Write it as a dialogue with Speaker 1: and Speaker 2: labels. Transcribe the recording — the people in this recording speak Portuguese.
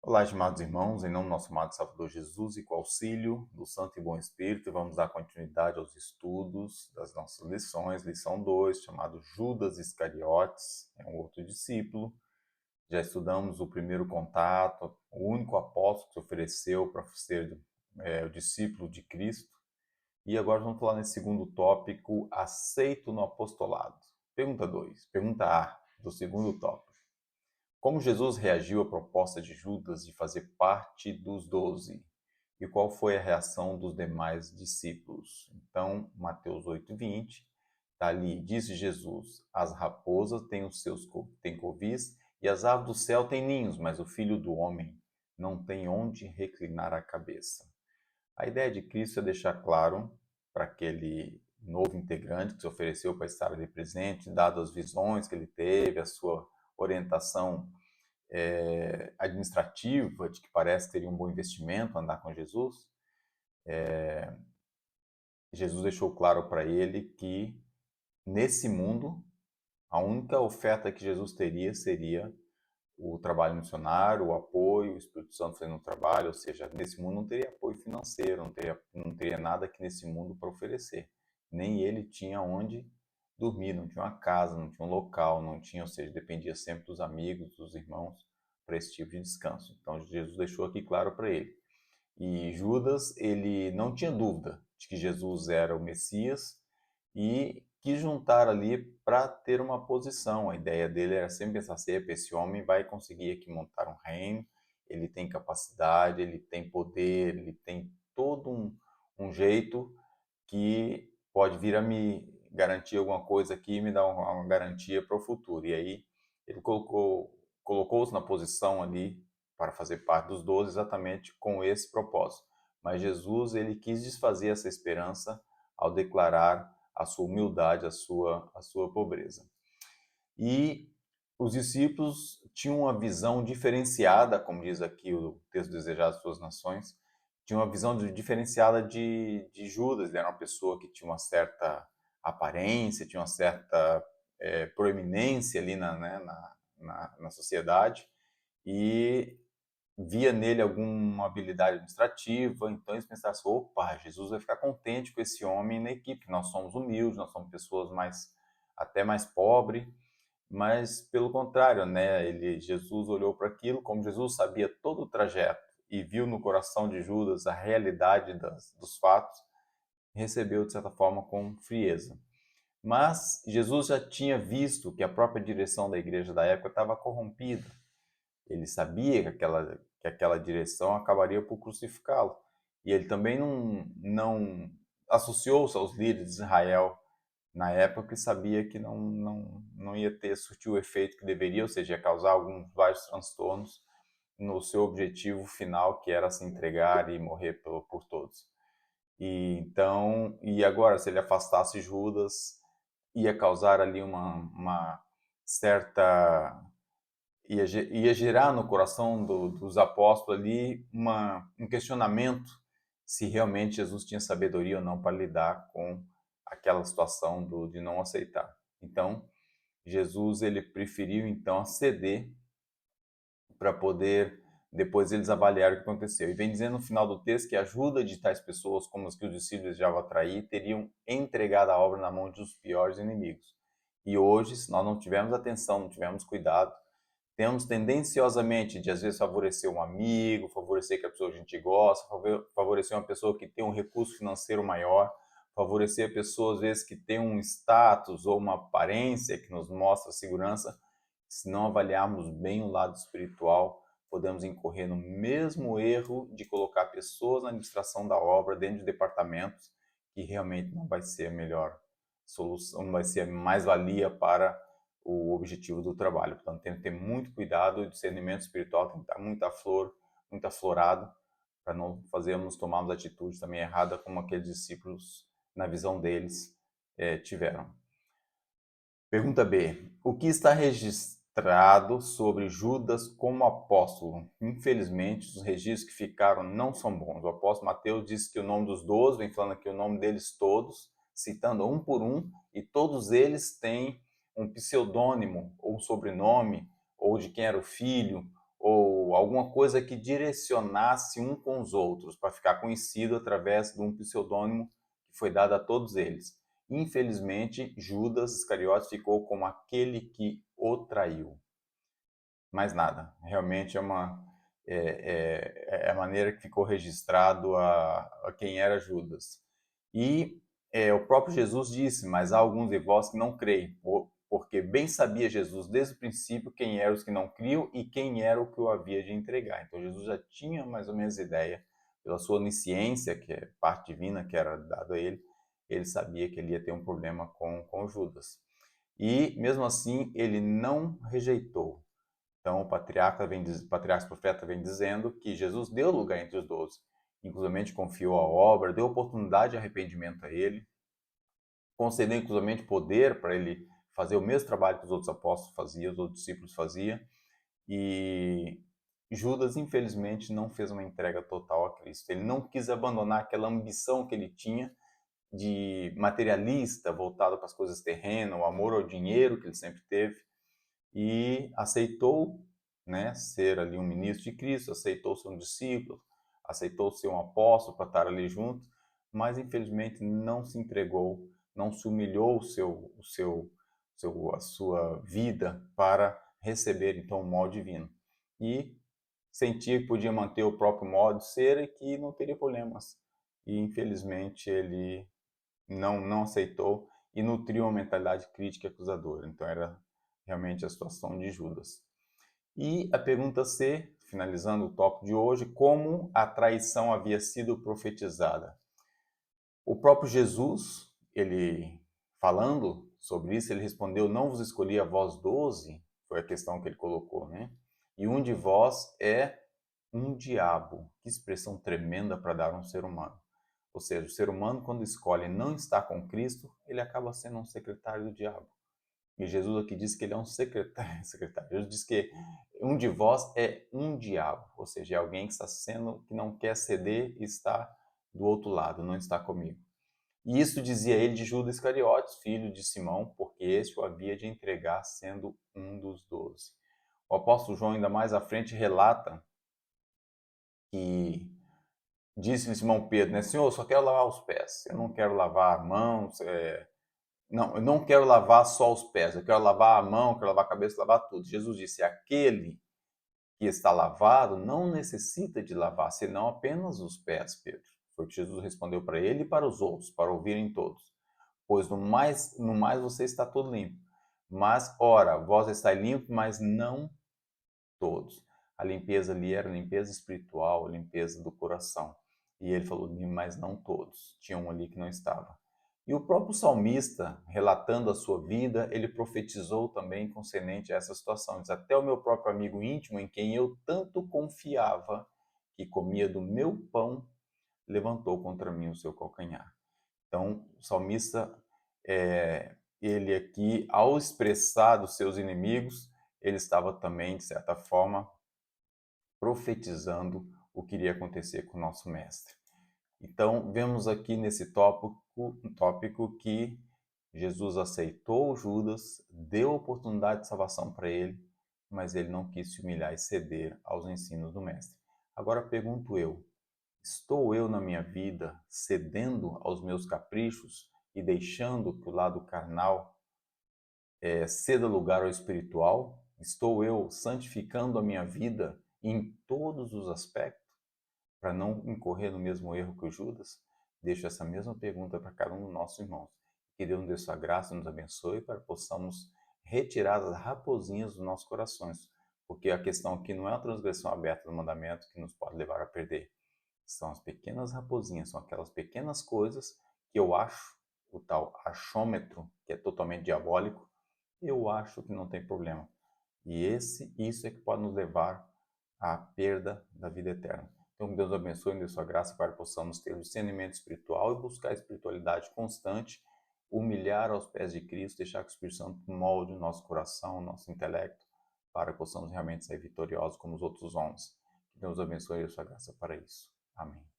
Speaker 1: Olá, estimados irmãos, em nome do nosso amado Salvador Jesus e com o auxílio do Santo e Bom Espírito, vamos dar continuidade aos estudos das nossas lições. Lição 2, chamado Judas Iscariotes, é um outro discípulo. Já estudamos o primeiro contato, o único apóstolo que se ofereceu para ser o discípulo de Cristo. E agora vamos falar nesse segundo tópico, aceito no apostolado. Pergunta 2, pergunta A do segundo tópico. Como Jesus reagiu à proposta de Judas de fazer parte dos 12? E qual foi a reação dos demais discípulos? Então, Mateus 8:20, está ali, disse Jesus, as raposas têm covis e as aves do céu têm ninhos, mas o Filho do Homem não tem onde reclinar a cabeça. A ideia de Cristo é deixar claro para aquele novo integrante que se ofereceu para estar ali presente, dado as visões que ele teve, a sua orientação administrativa, de que parece que teria um bom investimento andar com Jesus, Jesus deixou claro para ele que nesse mundo a única oferta que Jesus teria seria o trabalho missionário, o apoio, o Espírito Santo fazendo o trabalho, ou seja, nesse mundo não teria apoio financeiro, não teria nada aqui nesse mundo para oferecer. Nem ele tinha onde dormir, não tinha uma casa, não tinha um local, não tinha, ou seja, dependia sempre dos amigos, dos irmãos, para esse tipo de descanso. Então Jesus deixou aqui claro para ele. E Judas, ele não tinha dúvida de que Jesus era o Messias e quis juntar ali para ter uma posição. A ideia dele era sempre pensar assim, esse homem vai conseguir aqui montar um reino, ele tem capacidade, ele tem poder, ele tem todo um jeito que pode vir a me garantir alguma coisa aqui e me dar uma garantia para o futuro. E aí ele colocou-se na posição ali para fazer parte dos 12 exatamente com esse propósito. Mas Jesus, ele quis desfazer essa esperança ao declarar a sua humildade, a sua pobreza. E os discípulos tinham uma visão diferenciada, como diz aqui o texto desejado das suas nações, tinha uma visão diferenciada de Judas. Ele era uma pessoa que tinha uma certa aparência, tinha uma certa proeminência ali na sociedade e via nele alguma habilidade administrativa. Então eles pensaram assim, opa, Jesus vai ficar contente com esse homem na equipe. Nós somos humildes, nós somos pessoas até mais pobres, mas pelo contrário, né? Jesus olhou para aquilo, como Jesus sabia todo o trajeto e viu no coração de Judas a realidade dos fatos, recebeu de certa forma com frieza. Mas Jesus já tinha visto que a própria direção da igreja da época estava corrompida. Ele sabia que aquela direção acabaria por crucificá-lo. E ele também não associou-se aos líderes de Israel na época e sabia que não ia surtir o efeito que deveria, ou seja, ia causar vários transtornos no seu objetivo final, que era se entregar e morrer por todos. E agora, se ele afastasse Judas, ia causar ali uma certa ia gerar no coração dos apóstolos ali um questionamento se realmente Jesus tinha sabedoria ou não para lidar com aquela situação de não aceitar. Então, Jesus ele preferiu então ceder para poder depois eles avaliarem o que aconteceu. E vem dizendo no final do texto que a ajuda de tais pessoas, como as que os discípulos desejavam atrair, teriam entregado a obra na mão dos piores inimigos. E hoje, se nós não tivermos atenção, não tivermos cuidado, temos tendenciosamente de às vezes favorecer um amigo, favorecer que a pessoa que a gente gosta, favorecer uma pessoa que tem um recurso financeiro maior, favorecer a pessoa às vezes que tem um status ou uma aparência que nos mostra segurança. Se não avaliarmos bem o lado espiritual, podemos incorrer no mesmo erro de colocar pessoas na administração da obra dentro de departamentos que realmente não vai ser a melhor solução, não vai ser a mais-valia para o objetivo do trabalho. Portanto, tem que ter muito cuidado, o discernimento espiritual tem que estar muito aflorado, para não tomarmos atitudes também erradas como aqueles discípulos, na visão deles, tiveram. Pergunta B. O que está registrado sobre Judas como apóstolo? Infelizmente, os registros que ficaram não são bons. O apóstolo Mateus disse que o nome dos 12, vem falando aqui o nome deles todos, citando um por um, e todos eles têm um pseudônimo, ou um sobrenome, ou de quem era o filho, ou ou alguma coisa que direcionasse um com os outros, para ficar conhecido através de um pseudônimo que foi dado a todos eles. Infelizmente, Judas Iscariotes ficou como aquele que o traiu. Mais nada, realmente é a maneira que ficou registrado a quem era Judas. E o próprio Jesus disse, mas há alguns de vós que não creem, porque bem sabia Jesus desde o princípio quem eram os que não criam e quem era o que o havia de entregar. Então Jesus já tinha mais ou menos ideia, pela sua onisciência, que é parte divina que era dada a ele sabia que ele ia ter um problema com Judas. E mesmo assim ele não rejeitou. Então, o patriarca profeta vem dizendo que Jesus deu lugar entre os 12, inclusive confiou a obra, deu oportunidade de arrependimento a ele, concedeu inclusive poder para ele fazer o mesmo trabalho que os outros apóstolos faziam, os outros discípulos faziam, e Judas, infelizmente, não fez uma entrega total a Cristo. Ele não quis abandonar aquela ambição que ele tinha de materialista, voltado para as coisas terrenas, o amor ao dinheiro que ele sempre teve, e aceitou, né, ser ali um ministro de Cristo, aceitou ser um discípulo, aceitou ser um apóstolo para estar ali junto, mas infelizmente não se entregou, não se humilhou a sua vida para receber então o modo divino. E sentia que podia manter o próprio modo de ser e que não teria problemas. E infelizmente ele não aceitou e nutriu uma mentalidade crítica e acusadora. Então era realmente a situação de Judas. E a pergunta C, finalizando o tópico de hoje, como a traição havia sido profetizada? O próprio Jesus, ele falando sobre isso, ele respondeu: não vos escolhi a vós 12, foi a questão que ele colocou, né? E um de vós é um diabo. Que expressão tremenda para dar a um ser humano. Ou seja, o ser humano, quando escolhe não estar com Cristo, ele acaba sendo um secretário do diabo. E Jesus aqui diz que ele é um secretário. Jesus diz que um de vós é um diabo, ou seja, é alguém que não quer ceder e está do outro lado, não está comigo. E isso dizia ele de Judas Iscariotes, filho de Simão, porque este o havia de entregar sendo um dos 12. O apóstolo João, ainda mais à frente, relata que disse Simão Pedro, né, Senhor, eu só quero lavar os pés, eu não quero lavar a mão, não, eu não quero lavar só os pés, eu quero lavar a mão, eu quero lavar a cabeça, lavar tudo. Jesus disse, aquele que está lavado não necessita de lavar, senão apenas os pés, Pedro. Foi o que Jesus respondeu para ele e para os outros, para ouvirem todos. Pois no mais você está todo limpo. Mas, ora, vós estáis limpos, mas não todos. A limpeza ali era a limpeza espiritual, a limpeza do coração. E ele falou, mas não todos. Tinha um ali que não estava. E o próprio salmista, relatando a sua vida, ele profetizou também concernente a essa situação. Diz, até o meu próprio amigo íntimo, em quem eu tanto confiava, que comia do meu pão, levantou contra mim o seu calcanhar. Então, o salmista, ele aqui, ao expressar dos seus inimigos, ele estava também, de certa forma, profetizando o que iria acontecer com o nosso mestre. Então, vemos aqui nesse tópico que Jesus aceitou Judas, deu oportunidade de salvação para ele, mas ele não quis se humilhar e ceder aos ensinos do mestre. Agora pergunto eu, estou eu na minha vida cedendo aos meus caprichos e deixando que o lado carnal ceda lugar ao espiritual? Estou eu santificando a minha vida em todos os aspectos para não incorrer no mesmo erro que o Judas? Deixo essa mesma pergunta para cada um dos nossos irmãos. Que Deus nos dê sua graça e nos abençoe para que possamos retirar as raposinhas dos nossos corações. Porque a questão aqui não é a transgressão aberta do mandamento que nos pode levar a perder. São as pequenas raposinhas, são aquelas pequenas coisas que eu acho, o tal achômetro, que é totalmente diabólico, eu acho que não tem problema. E isso é que pode nos levar à perda da vida eterna. Então, que Deus abençoe e dê sua graça para que possamos ter o discernimento espiritual e buscar a espiritualidade constante, humilhar aos pés de Cristo, deixar que o Espírito Santo molde o nosso coração, o nosso intelecto, para que possamos realmente ser vitoriosos como os outros homens. Que Deus abençoe e dê sua graça para isso. Amém.